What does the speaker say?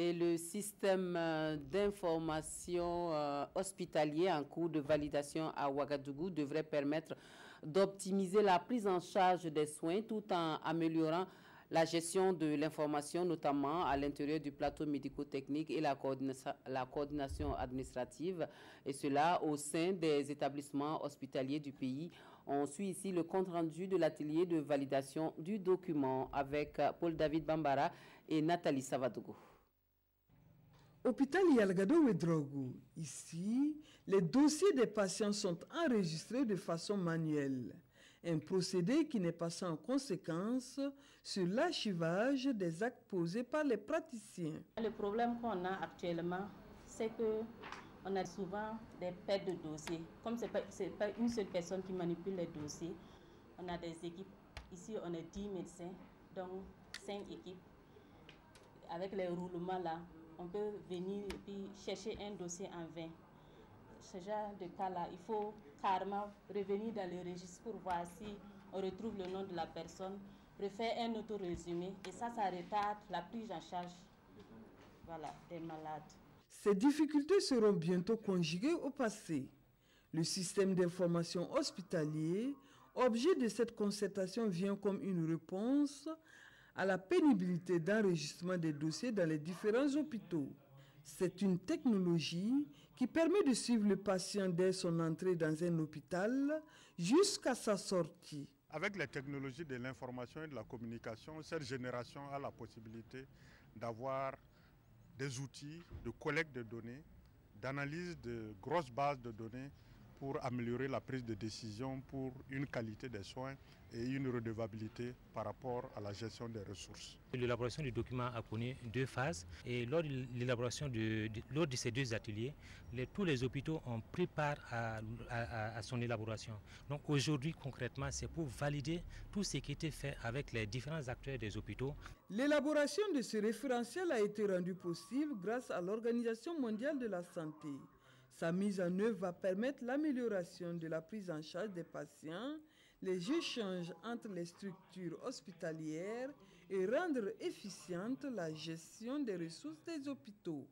Et le système d'information hospitalier en cours de validation à Ouagadougou devrait permettre d'optimiser la prise en charge des soins tout en améliorant la gestion de l'information, notamment à l'intérieur du plateau médico-technique et la coordination administrative, et cela au sein des établissements hospitaliers du pays. On suit ici le compte-rendu de l'atelier de validation du document avec Paul-David Bambara et Nathalie Savadogo. Hôpital Yalgado Ouedraogo. Ici, les dossiers des patients sont enregistrés de façon manuelle. Un procédé qui n'est pas sans conséquence sur l'archivage des actes posés par les praticiens. Le problème qu'on a actuellement, c'est qu'on a souvent des pertes de dossiers. Comme ce n'est pas une seule personne qui manipule les dossiers, on a des équipes. Ici, on est 10 médecins, donc 5 équipes. Avec les roulements là, on peut venir et puis chercher un dossier en vain. Ce genre de cas-là, il faut carrément revenir dans le registre pour voir si on retrouve le nom de la personne, refaire un auto-résumé et ça retarde la prise en charge des malades. Ces difficultés seront bientôt conjuguées au passé. Le système d'information hospitalier, objet de cette concertation, vient comme une réponse à la pénibilité d'enregistrement des dossiers dans les différents hôpitaux. C'est une technologie qui permet de suivre le patient dès son entrée dans un hôpital jusqu'à sa sortie. Avec les technologies de l'information et de la communication, cette génération a la possibilité d'avoir des outils de collecte de données, d'analyse de grosses bases de données pour améliorer la prise de décision pour une qualité des soins et une redevabilité par rapport à la gestion des ressources. L'élaboration du document a connu 2 phases et lors de l'élaboration lors de ces 2 ateliers, tous les hôpitaux ont pris part à son élaboration. Donc aujourd'hui concrètement, c'est pour valider tout ce qui était fait avec les différents acteurs des hôpitaux. L'élaboration de ce référentiel a été rendue possible grâce à l'Organisation mondiale de la santé. Sa mise en œuvre va permettre l'amélioration de la prise en charge des patients, les échanges entre les structures hospitalières et rendre efficiente la gestion des ressources des hôpitaux.